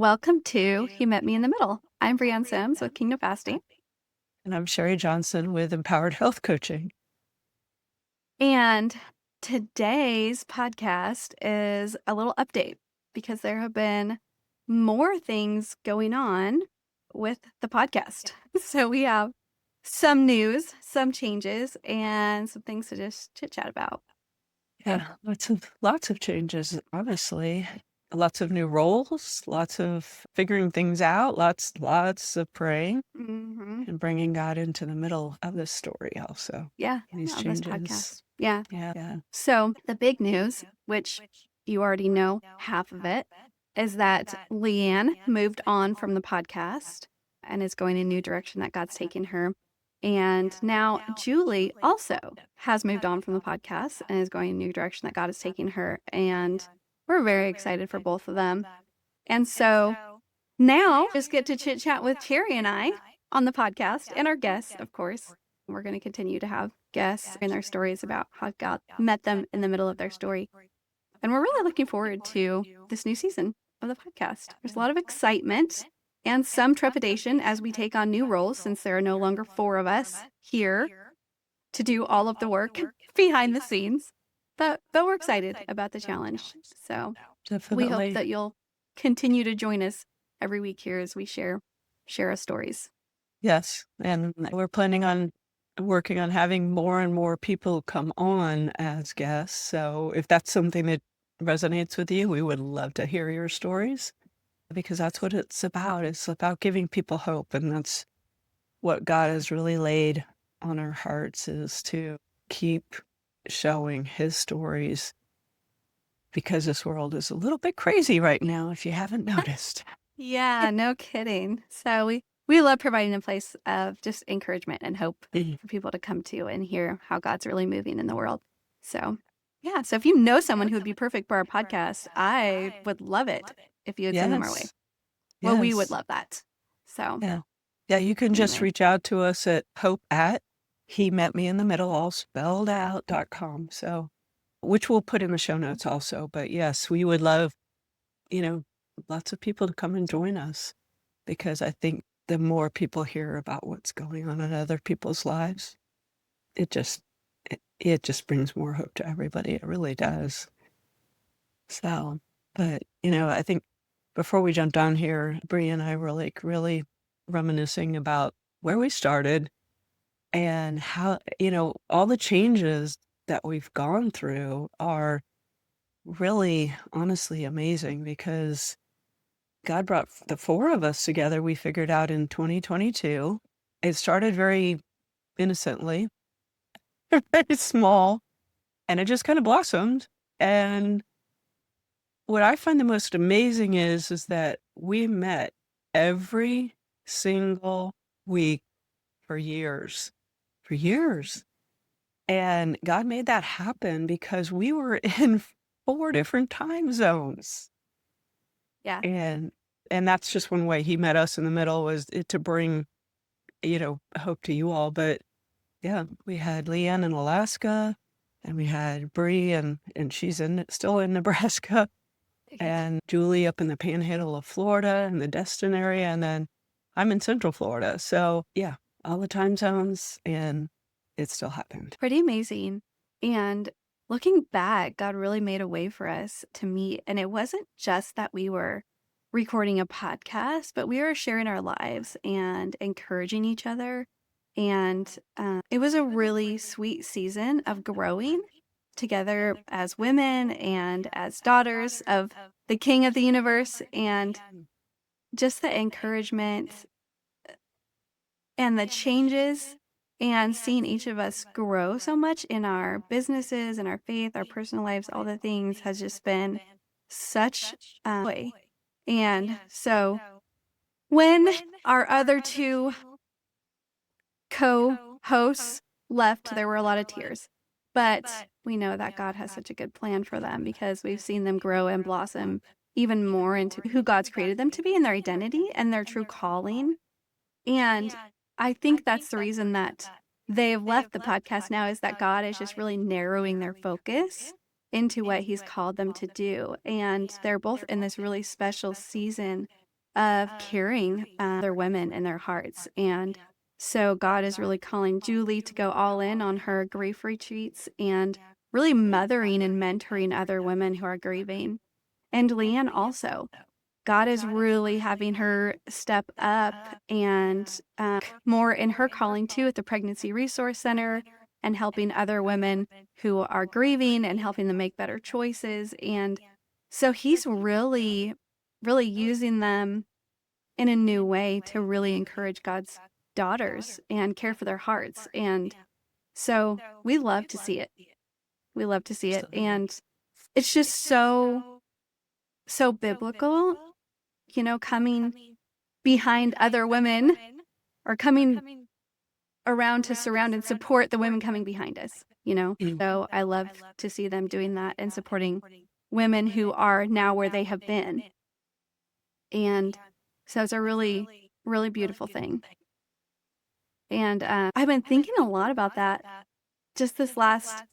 Welcome to He Met Me in the Middle. I'm Breanne Sims with Kingdom Fasting. And I'm Sheri Johnson with Empowered Health Coaching. And today's podcast is a little update because there have been more things going on with the podcast. So we have some news, some changes, and some things to just chit chat about. Yeah, lots of changes, honestly. Lots of new roles, lots of figuring things out, lots of praying and bringing God into the middle of this story also. Yeah, These of this changes. podcast. Yeah. Yeah. So the big news, which you already know half of it, is that Leanne moved on from the podcast and is going in a new direction that God's taking her. And now Julie also has moved on from the podcast and is going in a new direction that God is taking her. And we're very excited for both of them. And so now just get to chit chat with Sheri and I on the podcast and our guests, of course. We're going to continue to have guests and their stories about how God met them in the middle of their story. And we're really looking forward to this new season of the podcast. There's a lot of excitement and some trepidation as we take on new roles since there are no longer four of us here to do all of the work behind the scenes. But we're excited about the challenge. So we hope Definitely. that you'll continue to join us every week here as we share our stories. Yes. And we're planning on working on having more and more people come on as guests. So if that's something that resonates with you, we would love to hear your stories because that's what it's about. It's about giving people hope. And that's what God has really laid on our hearts, is to keep showing his stories, because this world is a little bit crazy right now, if you haven't noticed. Yeah, no kidding. So we love providing a place of just encouragement and hope for people to come to and hear how God's really moving in the world. So yeah, so if you know someone who would be perfect for our podcast, I would love it if you would send them our way. Yes. Well, we would Yes. love that. So Yeah. Yeah, you can just anyway. reach out to us at hope@he met me in the middle, all spelled out.com. So, which we'll put in the show notes also. But yes, we would love, lots of people to come and join us, because I think the more people hear about what's going on in other people's lives, it just brings more hope to everybody. It really does. So, but I think before we jump down here, Bree and I were like really reminiscing about where we started and how, all the changes that we've gone through are really honestly amazing, because God brought the four of us together. We figured out in 2022. It started very innocently, very small, and it just kind of blossomed. And what I find the most amazing is that we met every single week for years, And God made that happen because we were in 4 different time zones. Yeah. And that's just one way He met us in the middle, was it to bring, hope to you all. But yeah, we had Leanne in Alaska, and we had Bree, and she's still in Nebraska, and Julie up in the panhandle of Florida in the Destin area, and then I'm in Central Florida. So yeah, all the time zones, and it still happened. Pretty amazing. And looking back, God really made a way for us to meet. And it wasn't just that we were recording a podcast, but we were sharing our lives and encouraging each other. And it was a really sweet season of growing together as women and as daughters of the King of the universe. And just the encouragement and the changes and seeing each of us grow so much in our businesses and our faith, our personal lives, all the things has just been such joy. And so when our other two co-hosts left, there were a lot of tears. But we know that God has such a good plan for them because we've seen them grow and blossom even more into who God's created them to be, and their identity and their true calling. And I think that's the reason that they've left the podcast now, is that God is just really narrowing their focus into what He's called them to do. And they're both in this really special season of carrying other women in their hearts. And so God is really calling Julie to go all in on her grief retreats and really mothering and mentoring other women who are grieving. And Leanne also. God is really having her step up and more in her calling too at the Pregnancy Resource Center and helping other women who are grieving and helping them make better choices. And so he's really, really using them in a new way to really encourage God's daughters and care for their hearts. And so we love to see it. We love to see it. And it's just so biblical, coming behind other women or coming around to surround and support the women coming behind us. Mm. So I love to see them doing that and supporting women who are now where they have been. And so it's a really, really beautiful thing. And I've been thinking a lot about that just this last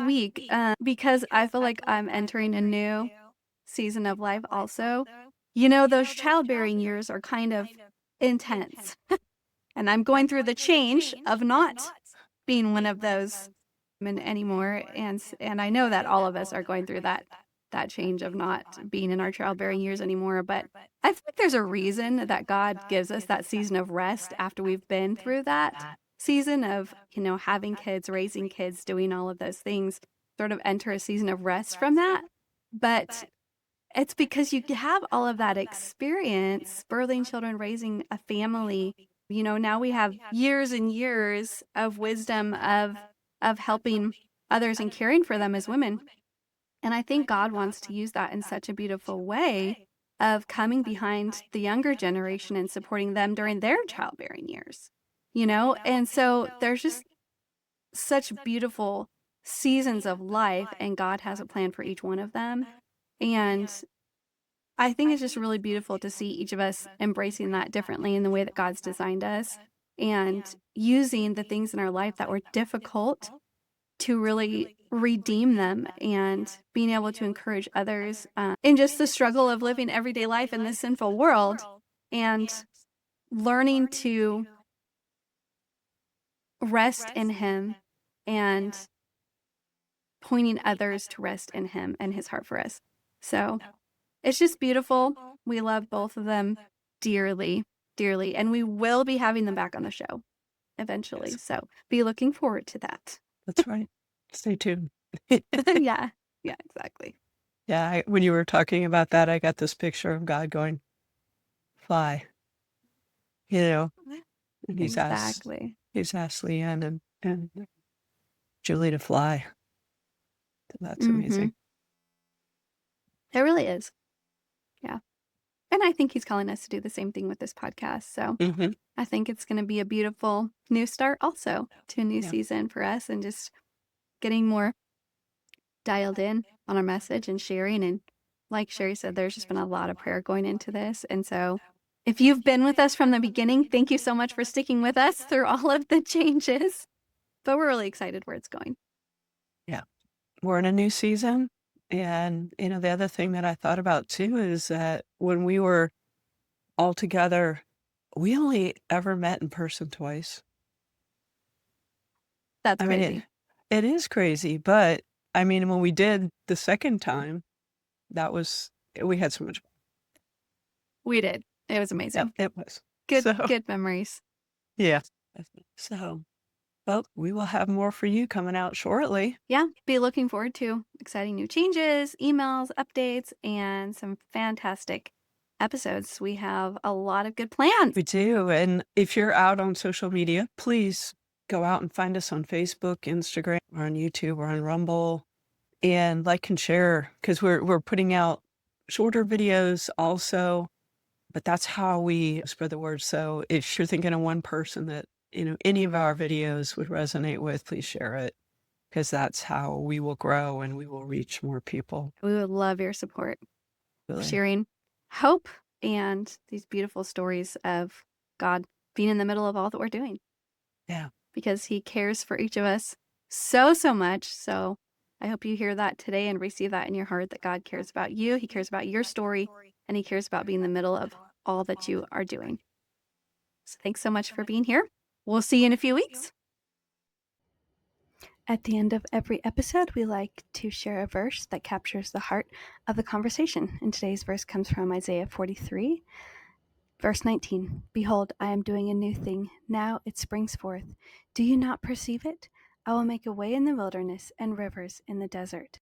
week because I feel like I'm entering a new season of life also. Those childbearing years are kind of intense. And I'm going through the change of not being one of those women anymore. And I know that all of us are going through that change of not being in our childbearing years anymore. But I think there's a reason that God gives us that season of rest after we've been through that season of, having kids, raising kids, doing all of those things, sort of enter a season of rest from that. But it's because you have all of that experience, birthing children, raising a family. Now we have years and years of wisdom of helping others and caring for them as women. And I think God wants to use that in such a beautiful way of coming behind the younger generation and supporting them during their childbearing years. And so there's just such beautiful seasons of life, and God has a plan for each one of them. And I think it's just really beautiful to see each of us embracing that differently in the way that God's designed us and using the things in our life that were difficult to really redeem them and being able to encourage others in just the struggle of living everyday life in this sinful world and learning to rest in Him and pointing others to rest in Him and His heart for us. So it's just beautiful. We love both of them dearly, dearly, and we will be having them back on the show eventually. Yes. So be looking forward to that. That's right. Stay tuned. Yeah, exactly. Yeah, when you were talking about that, I got this picture of God going, fly, and Exactly. he's asked Leanne and Julie to fly. That's Mm-hmm. amazing. It really is. Yeah. And I think he's calling us to do the same thing with this podcast. So Mm-hmm. I think it's going to be a beautiful new start also to a new season for us and just getting more dialed in on our message and sharing. And like Sheri said, there's just been a lot of prayer going into this. And so if you've been with us from the beginning, thank you so much for sticking with us through all of the changes. But we're really excited where it's going. Yeah. We're in a new season. And, the other thing that I thought about too is that when we were all together, we only ever met in person twice. That's I mean, crazy. it is crazy. But I mean, when we did the second time, we had so much fun. We did. It was amazing. Yeah, it was. Good memories. Yeah. So, well, we will have more for you coming out shortly. Yeah, be looking forward to exciting new changes, emails, updates, and some fantastic episodes. We have a lot of good plans. We do. And if you're out on social media, please go out and find us on Facebook, Instagram, or on YouTube, or on Rumble, and like and share because we're putting out shorter videos also. But that's how we spread the word. So if you're thinking of one person that, any of our videos would resonate with, please share it because that's how we will grow and we will reach more people. We would love your support, Really. sharing hope and these beautiful stories of God being in the middle of all that we're doing. Yeah. Because He cares for each of us so much. So I hope you hear that today and receive that in your heart that God cares about you. He cares about your story and He cares about being in the middle of all that you are doing. So thanks so much for being here. We'll see you in a few weeks. At the end of every episode, we like to share a verse that captures the heart of the conversation. And today's verse comes from Isaiah 43, verse 19. Behold, I am doing a new thing. Now it springs forth. Do you not perceive it? I will make a way in the wilderness and rivers in the desert.